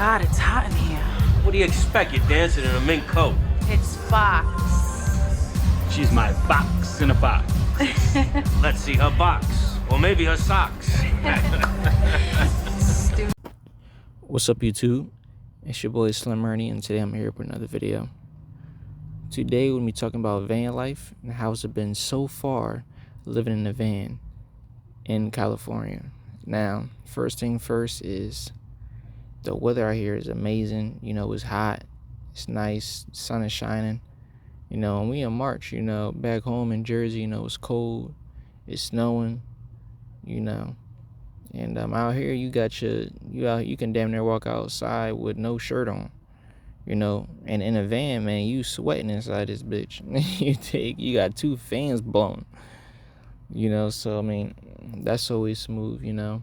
God, it's hot in here. What do you expect? You're dancing in a mink coat. It's Fox. She's my box in a box. Let's see her box. Or maybe her socks. Stupid. What's up, YouTube? It's your boy Slim Ernie, and today I'm here with another video. Today we're going to be talking about van life and how it's been so far living in a van in California. Now, first thing first is the weather out here is amazing. You know, it's hot, it's nice, the sun is shining. You know, and we in March, you know, back home in Jersey, you know, it's cold, it's snowing, you know. And out here you can damn near walk outside with no shirt on. You know, and in a van, man, you sweating inside this bitch. you got two fans blowing. You know, so I mean, that's always smooth, you know.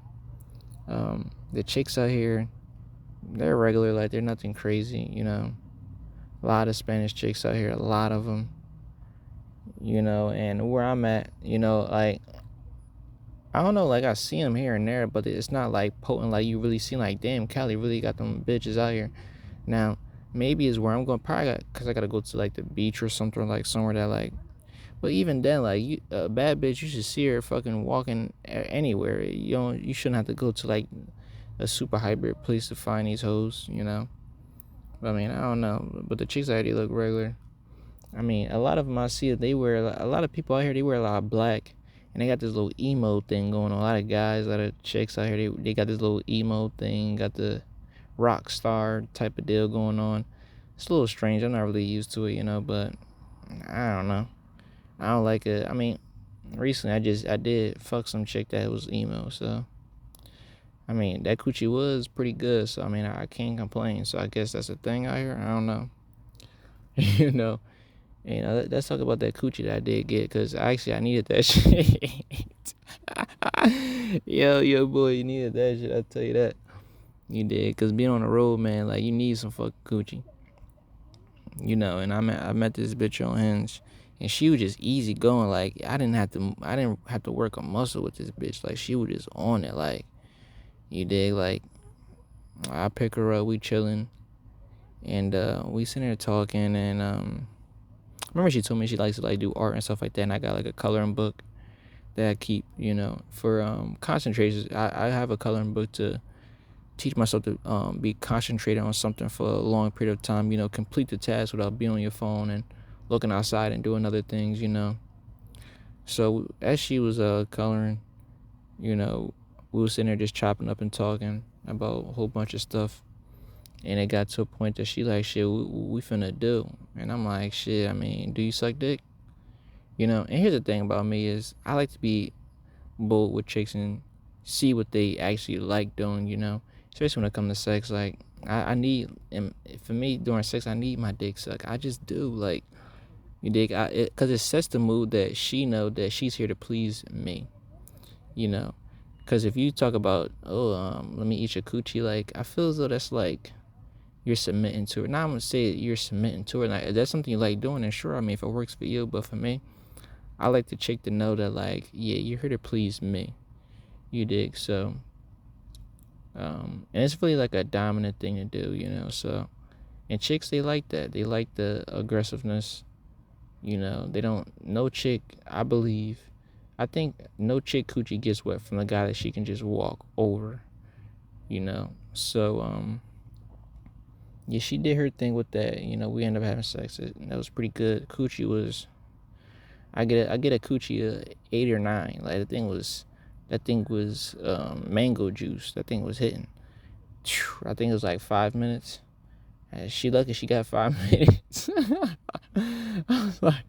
The chicks out here, they're regular, like they're nothing crazy, you know. A lot of Spanish chicks out here, a lot of them. You know, and where I'm at, you know, like, I don't know, like I see them here and there, but it's not like potent, like you really see, like, damn, Cali really got them bitches out here. Now, maybe is where I'm going, probably because I gotta go to like the beach or something, like somewhere that like, but even then, like, a bad bitch, you should see her fucking walking anywhere. You shouldn't have to go to like a super hybrid place to find these hoes, you know. But I mean, I don't know, but the chicks out here look regular. I mean, a lot of them I see, they wear, a lot of people out here, they wear a lot of black, and they got this little emo thing going on. A lot of guys, a lot of chicks out here, they got this little emo thing, got the rock star type of deal going on. It's a little strange. I'm not really used to it, you know, but I don't know. I don't like it. I mean, recently I did fuck some chick that was emo, so I mean, that coochie was pretty good, so I mean, I can't complain. So I guess that's a thing out here. I don't know. You know, let's talk about that coochie that I did get, because actually I needed that shit. Yo, boy, you needed that shit. I'll tell you that. You did, because being on the road, man, like, you need some fucking coochie. You know, and I met this bitch on Hinge, and she was just easy going. Like, I didn't have to work a muscle with this bitch. Like, she was just on it. Like, you dig? Like, I pick her up, we chilling, and we sitting there talking, and remember she told me she likes to like do art and stuff like that, and I got like a coloring book that I keep, you know, for concentration. I have a coloring book to teach myself to be concentrated on something for a long period of time, you know, complete the task without being on your phone and looking outside and doing other things, you know. So as she was coloring, you know, we were sitting there just chopping up and talking about a whole bunch of stuff, and it got to a point that she like, shit, we finna do. And I'm like, shit, I mean, do you suck dick? You know. And here's the thing about me is I like to be bold with chicks and see what they actually like doing, you know. Especially when it comes to sex, like, I need, and for me, during sex, I need my dick sucked. I just do, like, you dig? Because it sets the mood that she know that she's here to please me, you know. Because if you talk about, let me eat your coochie, like, I feel as though that's like you're submitting to her. Now I'm going to say you're submitting to her. Like, if that's something you like doing, then sure, I mean, if it works for you. But for me, I like the chick to know that, like, yeah, you're here to please me, you dig? So, and it's really like a dominant thing to do, you know. So, and chicks, they like that. They like the aggressiveness, you know. They don't, no chick, I think no chick coochie gets wet from the guy that she can just walk over, you know. So, yeah, she did her thing with that, you know. We ended up having sex, and that was pretty good. Coochie was, I get a coochie 8 or 9. Like, that thing was mango juice. That thing was hitting. I think it was like 5 minutes. And she lucky she got 5 minutes. I was like,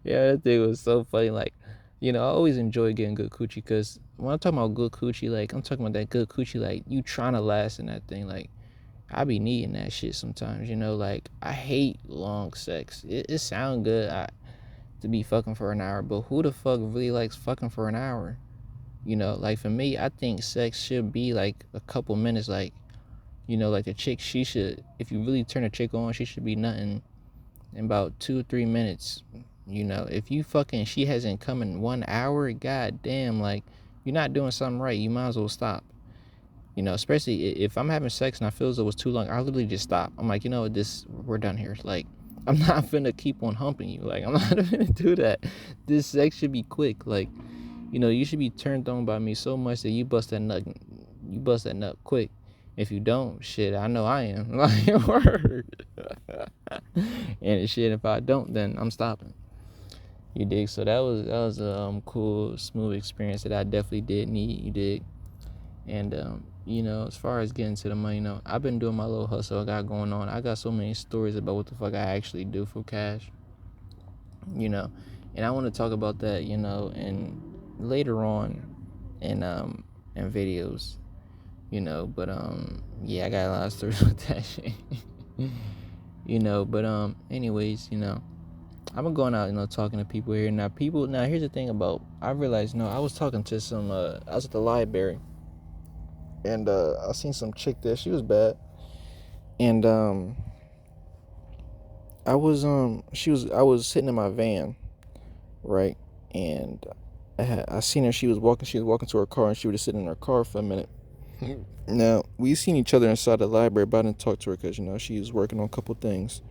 yeah, that thing was so funny. Like, you know, I always enjoy getting good coochie, because when I'm talking about good coochie, like, I'm talking about that good coochie, like, you trying to last in that thing. Like, I be needing that shit sometimes, you know. Like, I hate long sex. It sound good to be fucking for an hour, but who the fuck really likes fucking for an hour? You know, like, for me, I think sex should be like a couple minutes. Like, you know, like the chick, she should, if you really turn a chick on, she should be nothing in about 2 or 3 minutes. You know, if you fucking, she hasn't come in 1 hour, god damn, like, you're not doing something right. You might as well stop. You know, especially if I'm having sex and I feel as though it was too long, I literally just stop. I'm like, you know what, we're done here. Like, I'm not finna keep on humping you. Like, I'm not finna do that. This sex should be quick. Like, you know, you should be turned on by me so much that you bust that nut. You bust that nut quick. If you don't, shit, I know I am. Like, word. And shit, if I don't, then I'm stopping. You dig? So that was a cool, smooth experience that I definitely did need. You dig? And you know, as far as getting to the money, you know, I've been doing my little hustle I got going on. I got so many stories about what the fuck I actually do for cash. You know, and I want to talk about that, you know, and later on in videos, you know. But yeah, I got a lot of stories with that shit. You know, but anyways, you know, I've been going out, you know, talking to people here. Now here's the thing about, I realized, I was talking to some I was at the library, and I seen some chick there. She was bad. And I was sitting in my van, right? And I seen her. She was walking to her car, and she was just sitting in her car for a minute. Now, we seen each other inside the library, but I didn't talk to her because, you know, she was working on a couple things.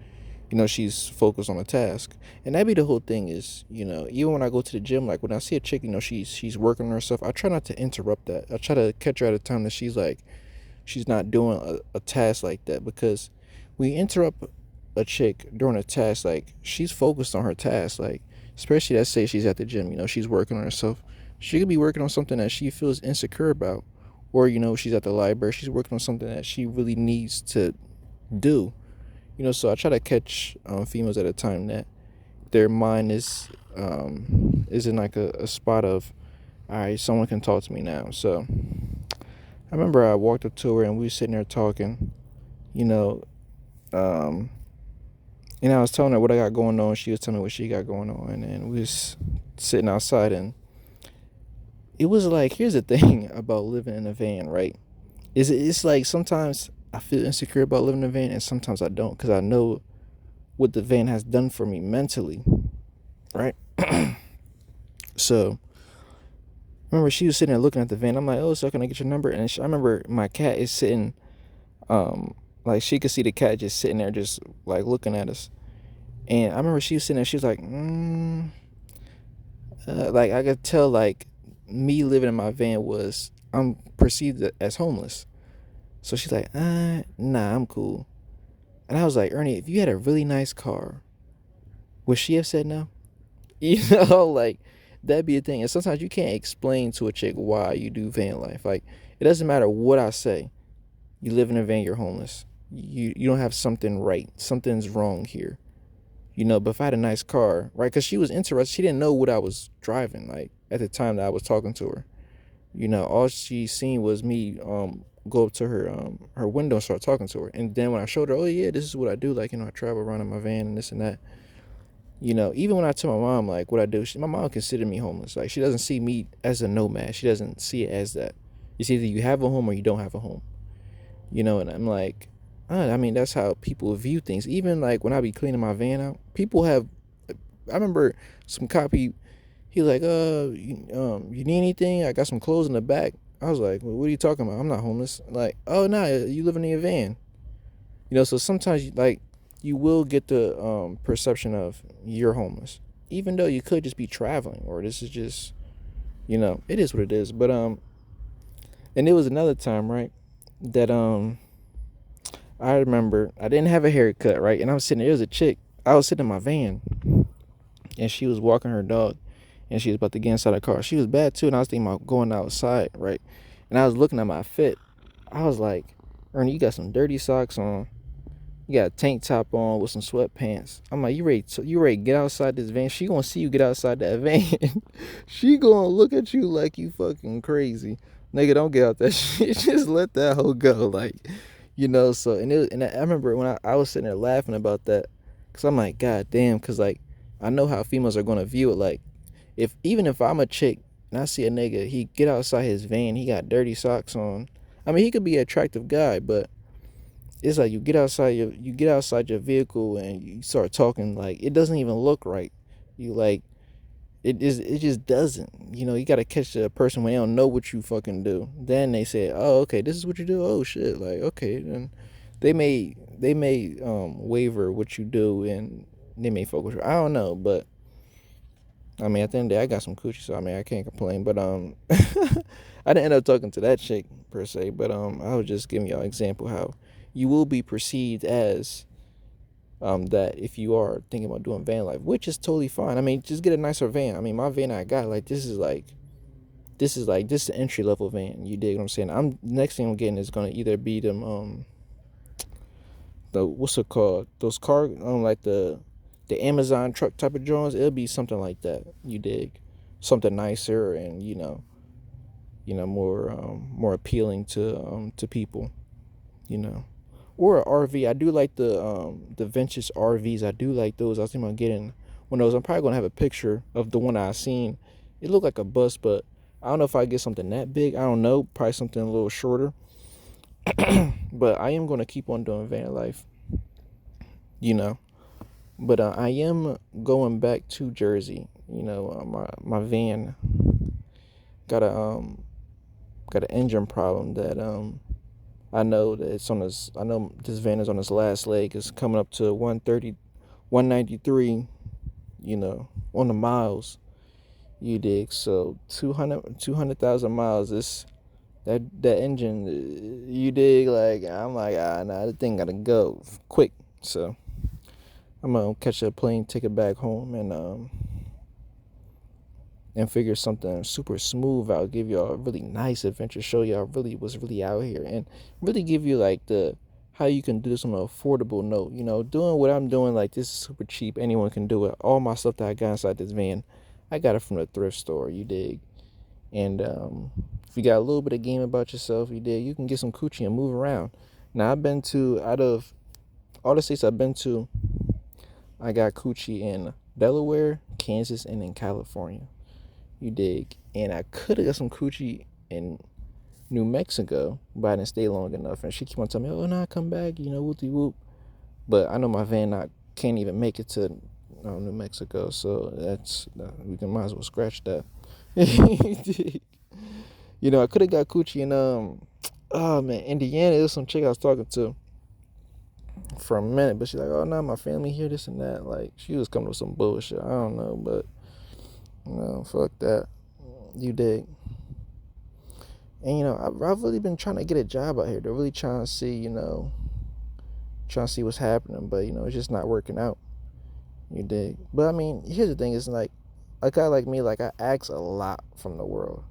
You know, she's focused on a task. And that be the whole thing is, you know, even when I go to the gym, like when I see a chick, you know, she's working on herself, I try not to interrupt that. I try to catch her at a time that she's not doing a task like that, because we interrupt a chick during a task, like, she's focused on her task, like, especially, let's say she's at the gym, you know, she's working on herself. She could be working on something that she feels insecure about, or, you know, she's at the library, she's working on something that she really needs to do, you know. So I try to catch females at a time that their mind is in like a spot of, all right, someone can talk to me now. So I remember I walked up to her and we were sitting there talking, you know, and I was telling her what I got going on. She was telling me what she got going on, and we was sitting outside, and it was like, here's the thing about living in a van, right? It's like sometimes I feel insecure about living in a van, and sometimes I don't, because I know what the van has done for me mentally, right? So remember, she was sitting there looking at the van. I'm like, oh, so can I get your number? And I remember my cat is sitting, like, she could see the cat just sitting there, just like looking at us. And I remember she was sitting there, she was like, like, I could tell, like, me living in my van I'm perceived as homeless. So she's like, nah, I'm cool. And I was like, Ernie, if you had a really nice car, would she have said no? You know, like, that'd be a thing. And sometimes you can't explain to a chick why you do van life. Like, it doesn't matter what I say. You live in a van, you're homeless. You don't have something right. Something's wrong here. You know, but if I had a nice car, right? Because she was interested. She didn't know what I was driving, like, at the time that I was talking to her. You know, all she seen was me go up to her window and start talking to her. And then when I showed her, oh, yeah, this is what I do. Like, you know, I travel around in my van and this and that. You know, even when I tell my mom, like, what I do, my mom considered me homeless. Like, she doesn't see me as a nomad. She doesn't see it as that. It's either you have a home or you don't have a home. You know, and I'm like, I mean, that's how people view things. Even, like, when I be cleaning my van out, people have, I remember some cop, he was like, you need anything? I got some clothes in the back. I was like, well, what are you talking about? I'm not homeless. Like, oh, no, you living in your van. You know, so sometimes, you will get the perception of you're homeless, even though you could just be traveling, or this is just, you know, it is what it is. But, and it was another time, right, that, I remember I didn't have a haircut, right? And I was sitting there, was a chick. I was sitting in my van, and she was walking her dog, and she was about to get inside the car. She was bad too, and I was thinking about going outside, right? And I was looking at my fit. I was like, Ernie, you got some dirty socks on. You got a tank top on with some sweatpants. I'm like, you ready to get outside this van? She gonna see you get outside that van. She gonna look at you like you fucking crazy. Nigga, don't get out that shit. Just let that hoe go, like. You know, so, and I remember when I was sitting there laughing about that, because I'm like, God damn, because, like, I know how females are going to view it. Like, even if I'm a chick and I see a nigga, he get outside his van, he got dirty socks on. I mean, he could be an attractive guy, but it's like you get outside your vehicle and you start talking, like, it doesn't even look right. You, like, it just doesn't. You know, you gotta catch a person when they don't know what you fucking do. Then they say, oh, okay, this is what you do. Oh shit, like okay, then they may waver what you do, and they may fuck with you. I don't know, but I mean, at the end of the day, I got some coochie, so I mean, I can't complain. But I didn't end up talking to that chick per se, but I was just giving y'all an example how you will be perceived as that if you are thinking about doing van life, which is totally fine. I mean, just get a nicer van. I mean, my van I got, like, this is the entry level van. You dig what I'm saying? Next thing I'm getting is gonna either be them the what's it called? Those car like the Amazon truck type of drones. It'll be something like that. You dig? Something nicer and more appealing to people. You know. Or an RV. I do like the vintage RVs. I do like those. I was thinking about getting one of those. I'm probably gonna have a picture of the one I seen. It looked like a bus, but I don't know if I get something that big. I don't know. Probably something a little shorter. But I am gonna keep on doing van life. You know. But I am going back to Jersey. You know, my van got an engine problem that I know that it's on this. I know this van is on its last leg. It's coming up to 130, 193. You know, on the miles. You dig? So 200,000 miles. That engine. You dig? Like I'm like nah, the thing gotta go quick. So I'm gonna catch a plane ticket back home and figure something super smooth out, give y'all a really nice adventure, show y'all what's really out here, and really give you like how you can do this on an affordable note. You know, doing what I'm doing, like this is super cheap. Anyone can do it. All my stuff that I got inside this van, I got it from the thrift store. You dig? And if you got a little bit of game about yourself, you dig, you can get some coochie and move around. Now I've been to, out of all the states I've been to, I got coochie in Delaware, Kansas, and in California. You dig? And I could have got some coochie in New Mexico, but I didn't stay long enough. And she keep on telling me, oh, no, come back, whoopty whoop. But I know my van can't even make it to New Mexico, so might as well scratch that. I could have got coochie in Indiana. There was some chick I was talking to for a minute, but she's like, oh no, my family here, this and that. Like, she was coming with some bullshit. I don't know, but fuck that. You dig? And I've really been trying to get a job out here. They're really trying to see, what's happening, but it's just not working out. You dig? But I mean, here's the thing: is like a guy like me, like I ask a lot from the world.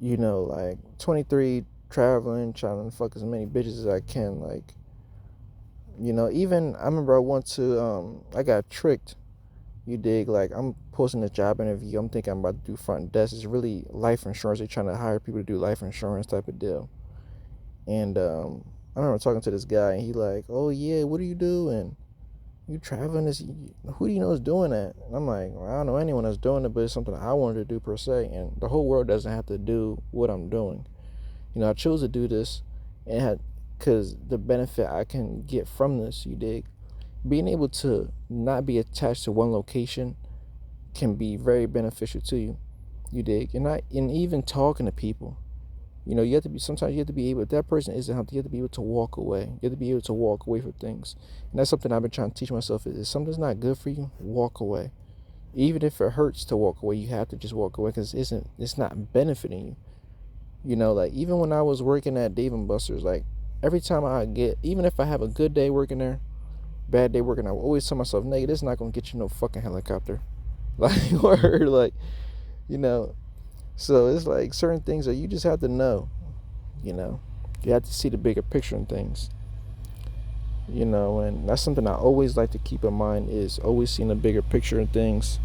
Like 23, traveling, trying to fuck as many bitches as I can. Like, even I remember I went to I got tricked. You dig? Like, I'm posting a job interview. I'm thinking I'm about to do front desk. It's really life insurance. They're trying to hire people to do life insurance type of deal. And I remember talking to this guy, and he like, oh yeah, what do you do? And you traveling? Who do you know is doing that? And I'm like, well, I don't know anyone that's doing it, but it's something I wanted to do per se. And the whole world doesn't have to do what I'm doing. I chose to do this, and because the benefit I can get from this, you dig? Being able to not be attached to one location can be very beneficial to you. You dig? And even talking to people, sometimes you have to be able, if that person isn't healthy, you have to be able to walk away. You have to be able to walk away from things. And that's something I've been trying to teach myself is if something's not good for you, walk away. Even if it hurts to walk away, you have to just walk away because it's not benefiting you. Like even when I was working at Dave & Buster's, like every time even if I have a good day working there, bad day working, I will always tell myself, nigga, this is not gonna get you no fucking helicopter. Like, or like, so it's like certain things that you just have to know. You have to see the bigger picture in things. And that's something I always like to keep in mind is always seeing the bigger picture in things,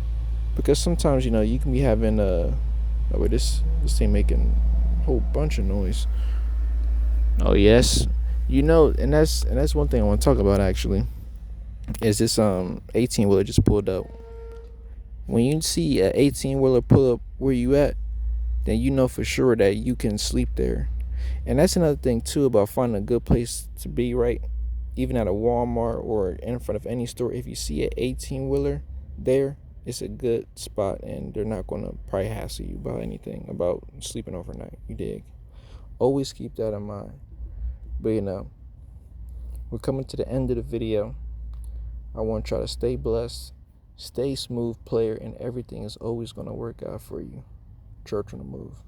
because sometimes you can be having this thing making a whole bunch of noise. Oh yes, and that's one thing I want to talk about actually. Is this 18-wheeler just pulled up. When you see an 18-wheeler pull up where you at, then you know for sure that you can sleep there. And that's another thing too about finding a good place to be, right? Even at a Walmart or in front of any store, if you see an 18-wheeler there, it's a good spot, and they're not gonna probably hassle you about anything about sleeping overnight. You dig? Always keep that in mind. But we're coming to the end of the video. I want y'all to stay blessed, stay smooth player, and everything is always gonna work out for you. Church on the move.